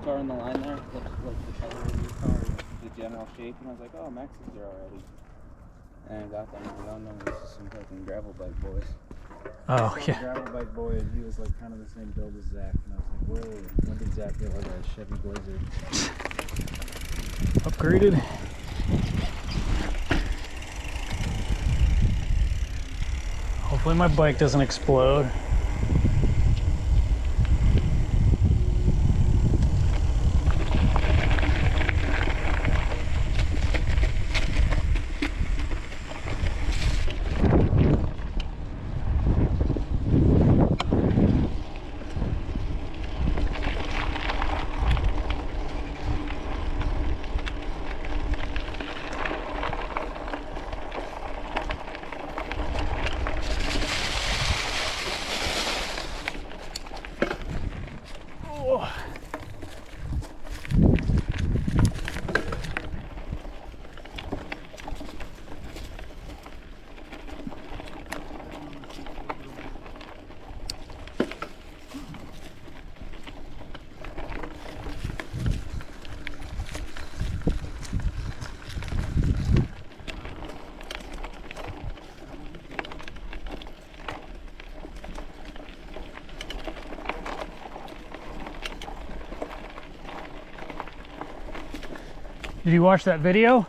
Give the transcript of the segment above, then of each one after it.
car on the line there, looks like the color of your car, the general shape, and I was like, oh, Max is there already. And I got there and I don't know, this is some fucking gravel bike boys. Oh, yeah. Gravel bike boy, and he was like kind of the same build as Zach, and I was like, whoa, when did Zach get like a Chevy Blazer? Upgraded. Hopefully my bike doesn't explode. Did you watch that video?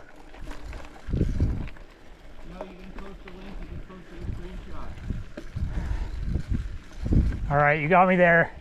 No, you didn't post the link, you just posted a screenshot. All right, you got me there.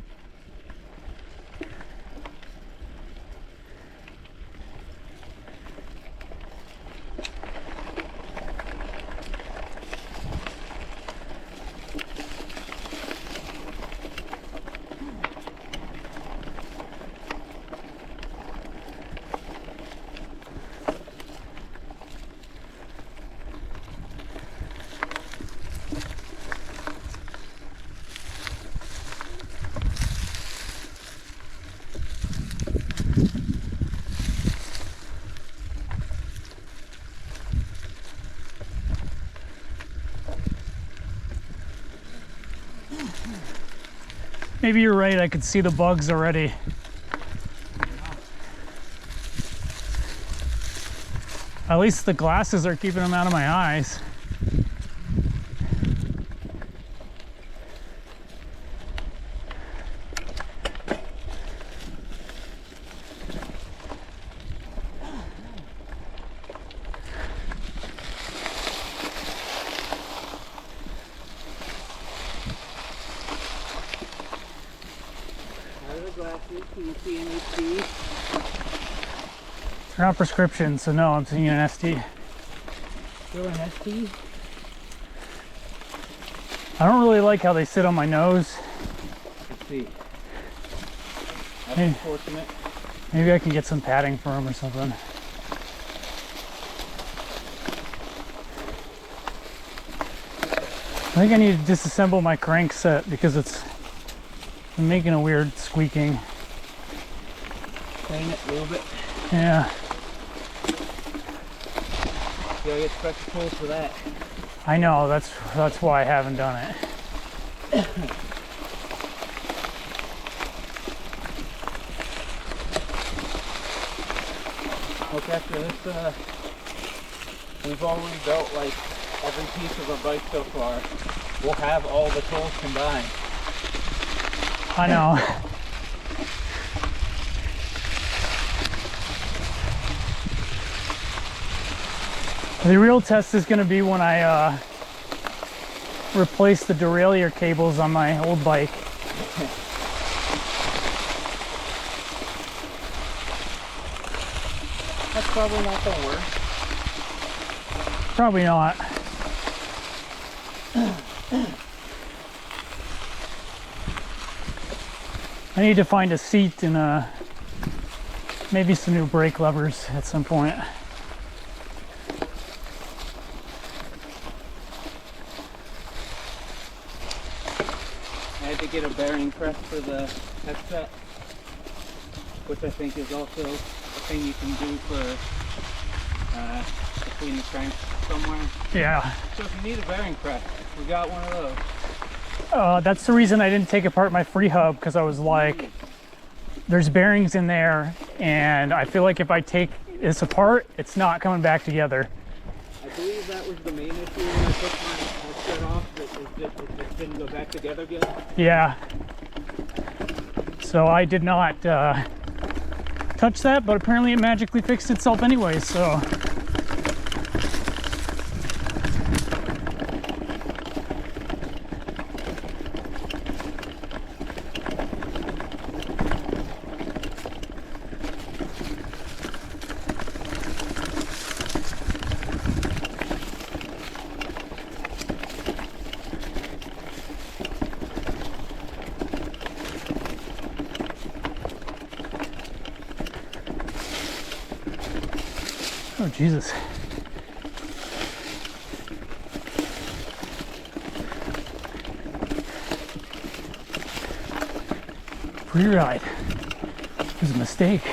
Maybe you're right, I could see the bugs already. At least the glasses are keeping them out of my eyes. Glasses, can you see an SD? They're not prescription, so no, I'm seeing an SD. Still an SD? I don't really like how they sit on my nose. Let's see. That's Hey. unfortunate. Maybe I can get some padding for them or something. I think I need to disassemble my crank set because it's making a weird squeaking. Clean it a little bit. Yeah, You gotta get special tools for that. I know, that's why I haven't done it. Look, after this, we've already built like every piece of a bike so far. We'll have all the tools combined. I know. The real test is going to be when I replace the derailleur cables on my old bike. That's probably not the worst. Probably not. I need to find a seat and maybe some new brake levers at some point. I had to get a bearing press for the headset, which I think is also a thing you can do for between the cranks somewhere. Yeah. So if you need a bearing press, we got one of those. That's the reason I didn't take apart my free hub, because I was like, there's bearings in there, and I feel like if I take this apart, it's not coming back together. I believe that was the main issue when I took my headset off, it just didn't go back together again. Yeah. So I did not touch that, but apparently it magically fixed itself anyway, so. Oh, Jesus. Pre-ride. It was a mistake.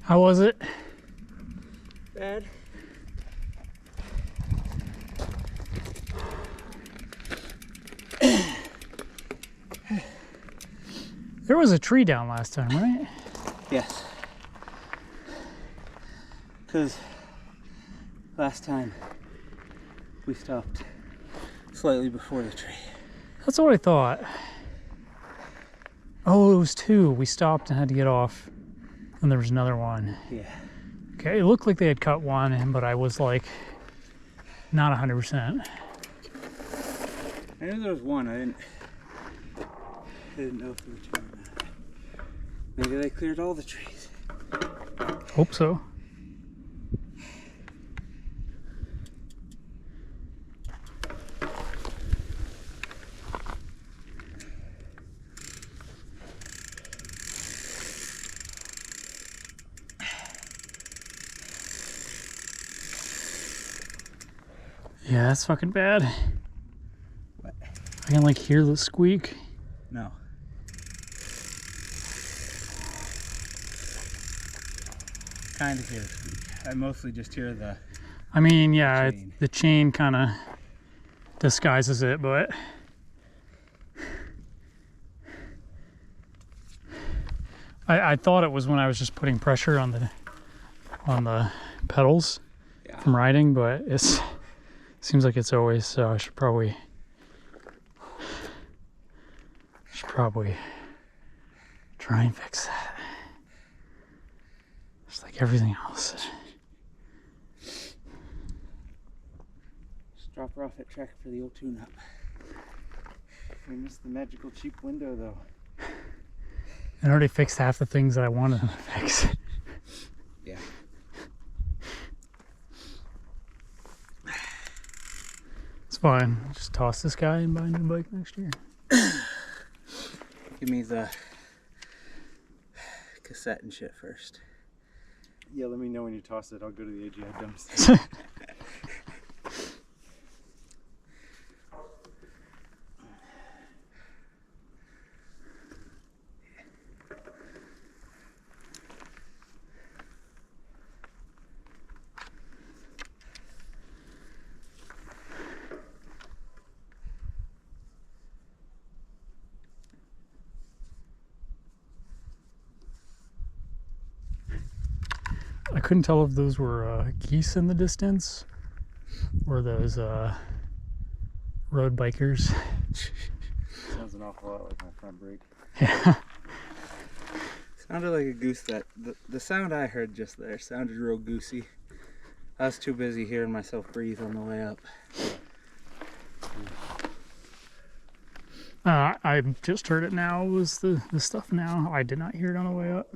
How was it? Bad. There was a tree down last time, right? Yes. Because last time we stopped slightly before the tree. That's what I thought. Oh, it was two. We stopped and had to get off. And there was another one. Yeah. Okay, it looked like they had cut one, but I was like, not 100%. I knew there was one. I didn't know if there were two or not. Maybe they cleared all the trees. Hope so. Yeah, that's fucking bad. What? I can like hear the squeak. No. Kind of hear the squeak. I mostly just hear the... I mean, yeah, chain. the chain kind of disguises it, but I thought it was when I was just putting pressure on the pedals from riding, but it seems like it's always, so I should probably try and fix that. Just like everything else. Just drop her off at track for the old tune-up. We missed the magical cheap window though. I already fixed half the things that I wanted to fix. Yeah. It's fine. Just toss this guy and buy a new bike next year. Give me the cassette and shit first. Yeah, let me know when you toss it. I'll go to the AGI dumpster. I couldn't tell if those were geese in the distance or those road bikers. Sounds an awful lot like my front brake. Yeah. Sounded like a goose. The sound I heard just there sounded real goosey. I was too busy hearing myself breathe on the way up. I just heard it now. It was the stuff now. I did not hear it on the way up.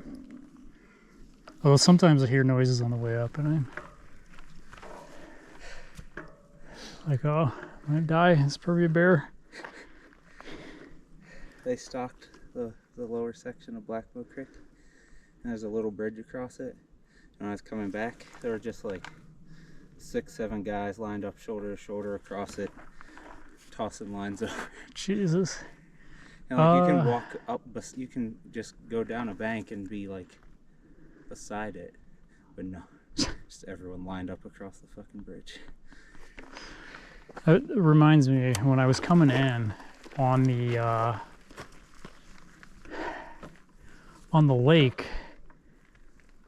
Although sometimes I hear noises on the way up and I'm like, oh, I'm gonna die. It's probably a bear. They stocked the lower section of Blackmo Creek, and there's a little bridge across it. And when I was coming back, there were just like 6-7 guys lined up shoulder to shoulder across it, tossing lines over. Jesus. And like you can walk up, you can just go down a bank and be like beside it, but no, just everyone lined up across the fucking bridge. It reminds me when I was coming in on the lake,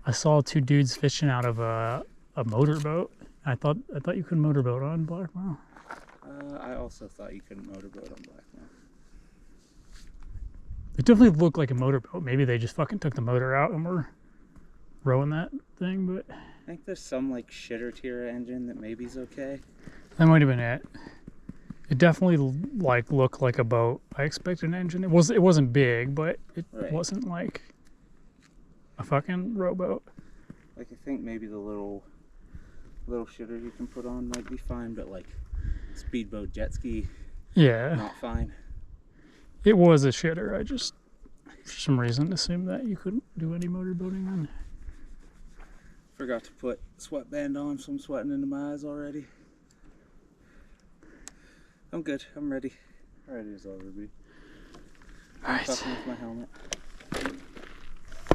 I saw two dudes fishing out of a motorboat. I thought you could motorboat on Blackmo. I also thought you couldn't motorboat on Blackmo. It definitely looked like a motorboat. Maybe they just fucking took the motor out and were rowing that thing, but I think there's some like shitter tier engine that maybe's okay. that might have been it. It definitely like looked like a boat. I expected an engine. It wasn't big, but it wasn't like a fucking rowboat. Like I think maybe the little shitter you can put on might be fine, but like speedboat, jet ski, Yeah, not fine. it was a shitter. I just for some reason assumed that you couldn't do any motorboating on. Forgot to put sweatband on, so I'm sweating into my eyes already. I'm good. I'm ready. Ready as I'll ever be. All right. Fucking with my helmet.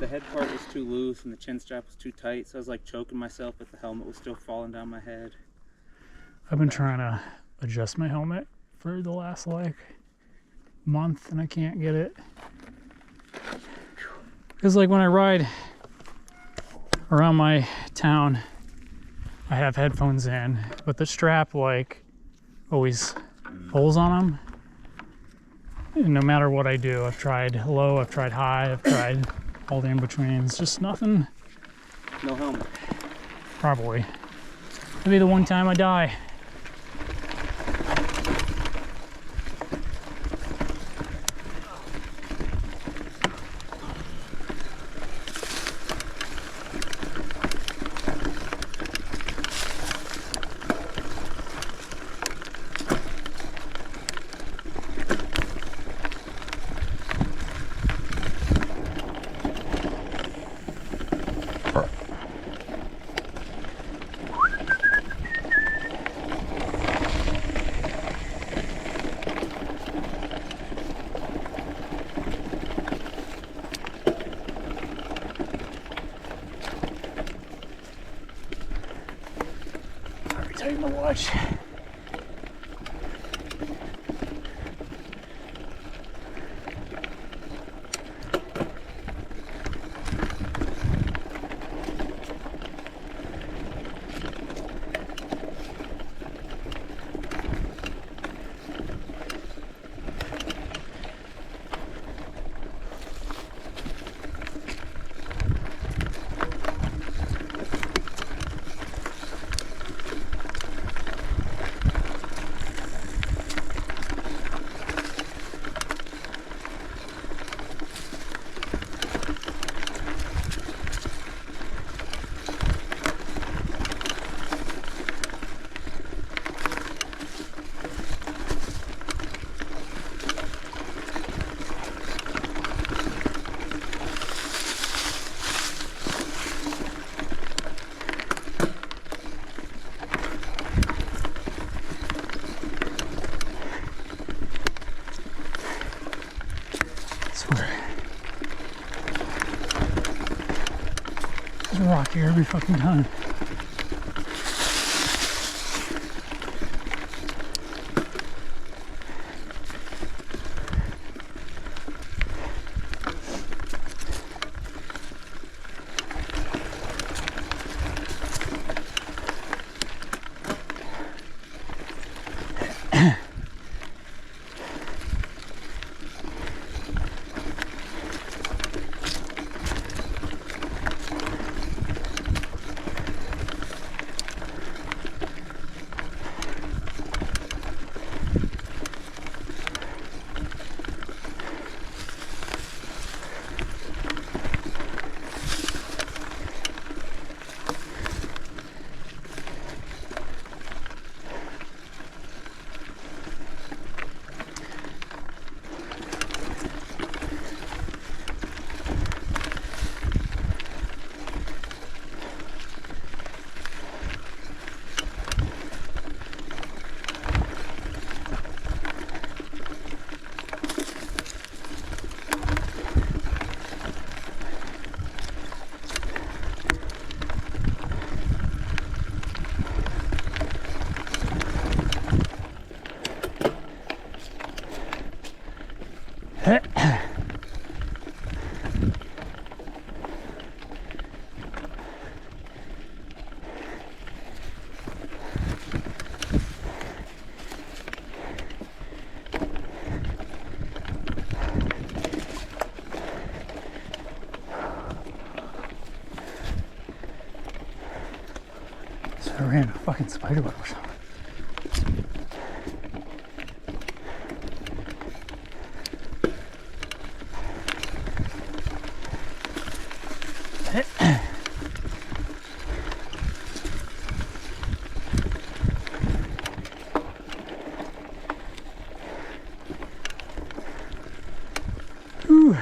the head part was too loose and the chin strap was too tight, so I was like choking myself, but the helmet was still falling down my head. I've been trying to adjust my helmet for the last like month and I can't get it. Because like when I ride around my town, I have headphones in, but the strap like always pulls on them. And no matter what I do, I've tried low, I've tried high, I've tried all the in-betweens, just nothing. No helmet. Probably. Maybe the one time I die. Tighten the watch. There's a rock here every fucking time. I ran a fucking spider web or something. Ooh.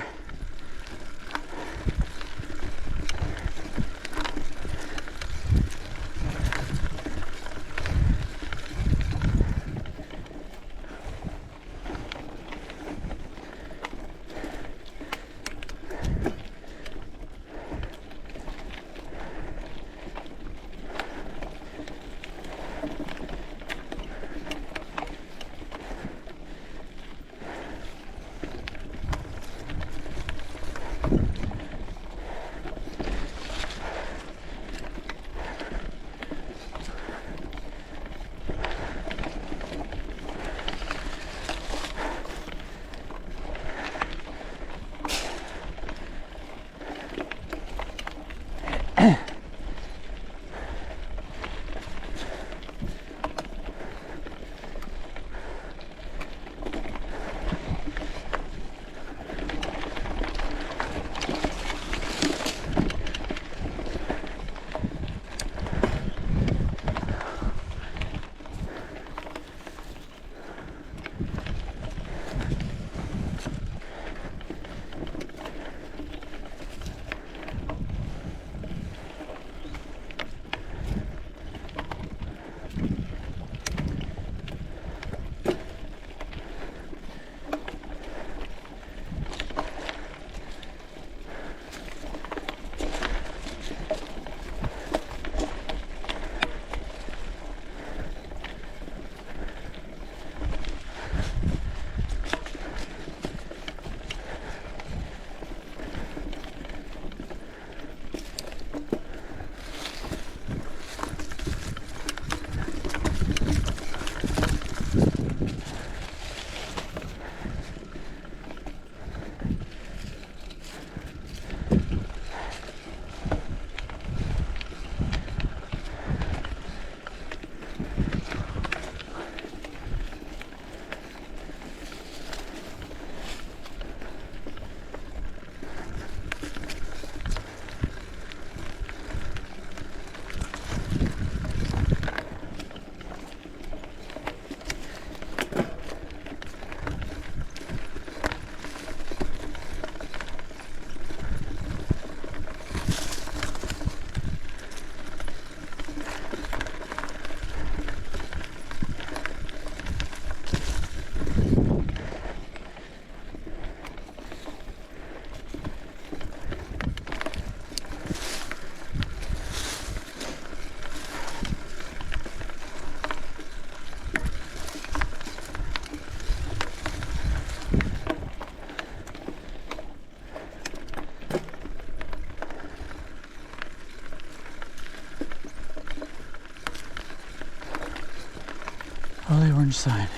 Oh, the orange sign.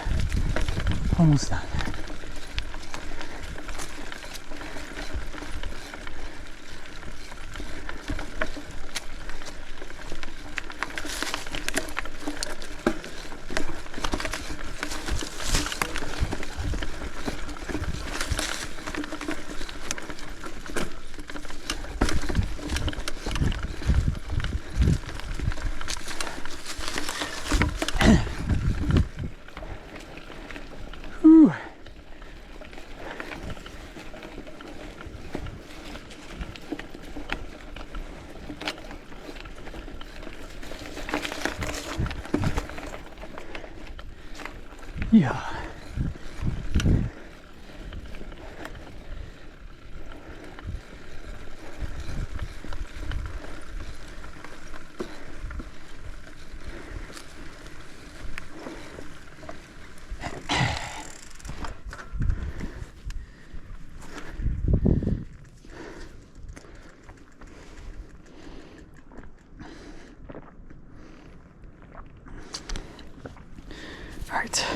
Almost done. Whew. Yeah. All right.